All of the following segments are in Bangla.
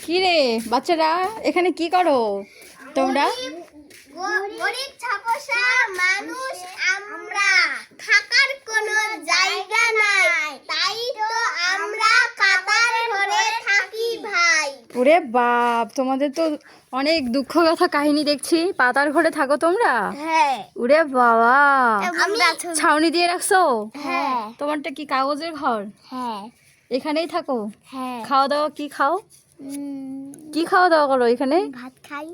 কি রে বাচ্চারা, এখানে কি করো তোমরা? গরিব ছাপোষা মানুষ আমরা, থাকার কোনো জায়গা নাই, তাই তো আমরা পাতার ঘরে থাকি ভাই। ওরে বাপ, তোমাদের তো অনেক দুঃখ কথা কাহিনী দেখছি। পাতার ঘরে থাকো তোমরা? হ্যাঁ। ওরে বাবা, আমি ছাউনি দিয়ে রাখছো? হ্যাঁ। তোমারটা কি কাগজের ঘর? হ্যাঁ। এখানেই থাকো? হ্যাঁ। খাওয়া দাওয়া কি খাও? কি খাওয়া দাওয়া করো এখানে? ভাত খাই।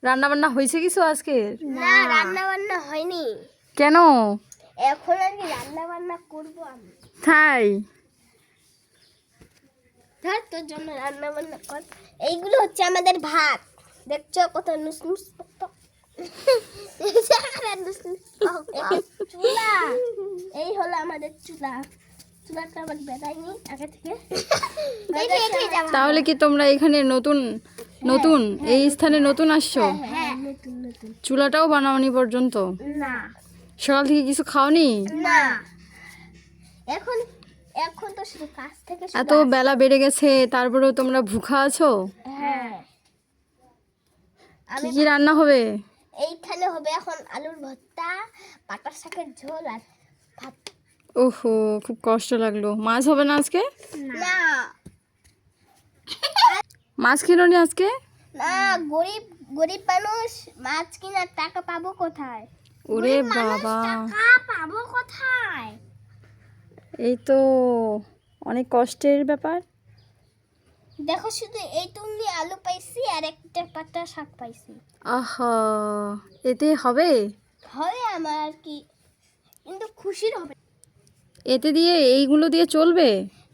রান্না বান্না হয়েছে কিছু আজকে? না, রান্না বান্না হয়নি। কেন? এখন আর কি রান্না বান্না করবো আমি। তাই? ধর তোর জন্য রান্না বান্না কর। এইগুলো হচ্ছে আমাদের ভাত, দেখছো কত নুসনুস চুলা। এই হলো আমাদের চুলা। চুলাটা আবার বেড়াইনি আগে থেকে। তাহলে কি তোমরা এখানে নতুন নতুন এই স্থানে নতুন আসছো? হ্যাঁ, নতুন নতুন। চুলাটাও বানাওনি পর্যন্ত? না সকাল থেকে কিছু খাওনি? না, এখন এখন তো শুধু কাজ থেকে এত বেলা বেড়ে গেছে, তারপরেও তোমরা ভুখা আছো? হ্যাঁ। কি কি রান্না হবে? এইখানে হবে এখন আলুর ভর্তা, পাটার শাকের ঝোল আর ভাত। ওহো, খুব কষ্ট লাগলো। মাছ হবে না আজকে? না মাছ কিনোনি আজকে? না, গরিব গরিব মানুষ মাছ কেনার টাকা পাবো কোথায়? ওরে বাবা, টাকা পাবো কোথায়? এই তো অনেক কষ্টের ব্যাপার। দেখো শুধু এই তুমি আলু পাইছি আর একটা পাতা শাক পাইছি। আহা, এতে হবে? হবে আমার আর কি, কিন্তু খুশির হবে। এতে দিয়ে এইগুলো দিয়ে চলবে?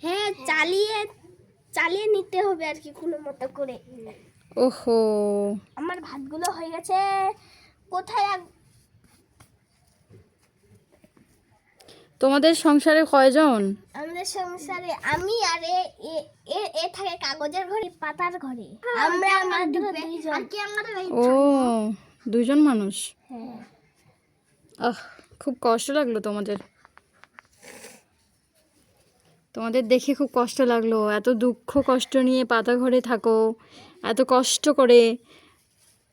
হ্যাঁ, চালিয়ে চালিয়ে নিতে হবে আর কি কোনো মতো করে। ওহো, আমার ভাতগুলো হয়ে গেছে, কোথায় তোমাদের সংসারে কয়জন? আমাদের সংসারে আমি আর এ থাকে কাগজের ঘরে, পাতার ঘরে। আমরা মাত্র দুইজন। আর কি আমাদের ও, দুজন মানুষ? হ্যাঁ। আহ, খুব কষ্ট লাগলো তোমাদের। তোমাদের দেখে খুব কষ্ট লাগলো। এত দুঃখ কষ্ট নিয়ে পাতা ঘরে থাকো, এত কষ্ট করে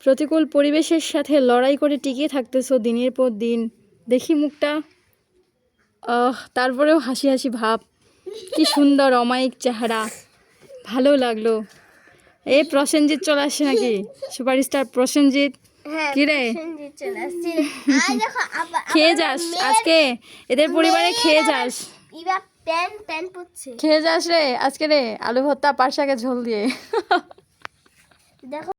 প্রতিকূল পরিবেশের সাথে লড়াই করে টিকে থাকতেছো দিনের পর দিন। দেখি মুখটা, তারপরেও হাসি হাসি ভাব, কি সুন্দর অমায়িক চেহারা, ভালো লাগলো। এই প্রসেনজিৎ চলে আসছে নাকি? সুপারস্টার প্রসেনজিৎ। হ্যাঁ, কি রে, সঞ্জিত চলে আসছে। আর দেখো খেয়ে যাস আজকে, এদের পরিবারে খেয়ে যাস। এবার প্যান পুচ্ছে। খেয়ে যাস রে আজকে রে, আলু ভর্তা পাট শাকের ঝোল দিয়ে। দেখো